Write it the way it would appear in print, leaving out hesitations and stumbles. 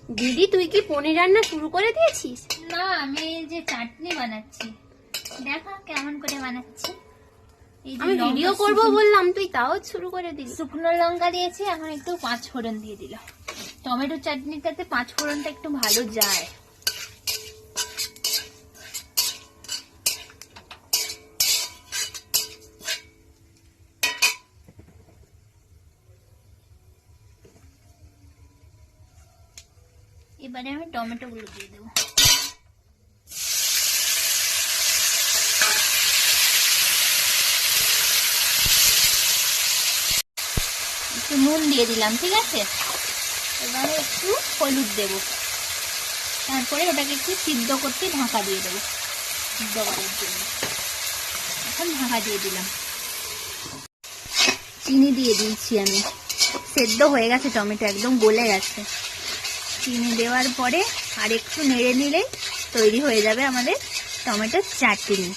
দিদি তুই কি পনির রান্না শুরু করে দিয়েছিস? না, আমি এই যে চাটনি বানাচ্ছি, দেখো কেমন করে বানাচ্ছি। এই যে আমি ভিডিও করব বললাম, তুই তাও শুরু করে দিলি। শুকনো লঙ্কা দিয়েছি, এখন একটু 5 ফোড়ন দিয়ে দিলাম। টমেটো চাটনিটাতে 5 ফোড়নটা একটু ভালো যায়। এবারে আমি টমেটো গুলো দিয়ে দেবো। একটু নুন দিয়ে দিলাম, ঠিক আছে। এবারে একটু হলুদ দেবো, তারপরে ওটাকে একটু সিদ্ধ করতে ঢাকা দিয়ে দেবো, সিদ্ধ করার জন্য। এখন ঢাকা দিয়ে দিলাম। চিনি দিয়ে দিয়েছি আমি, সেদ্ধ হয়ে গেছে, টমেটো একদম গলে গেছে। চিনি দেওয়ার পরে আর একটু নেড়ে নিলেই তৈরি হয়ে যাবে আমাদের টমেটোর চাটনি।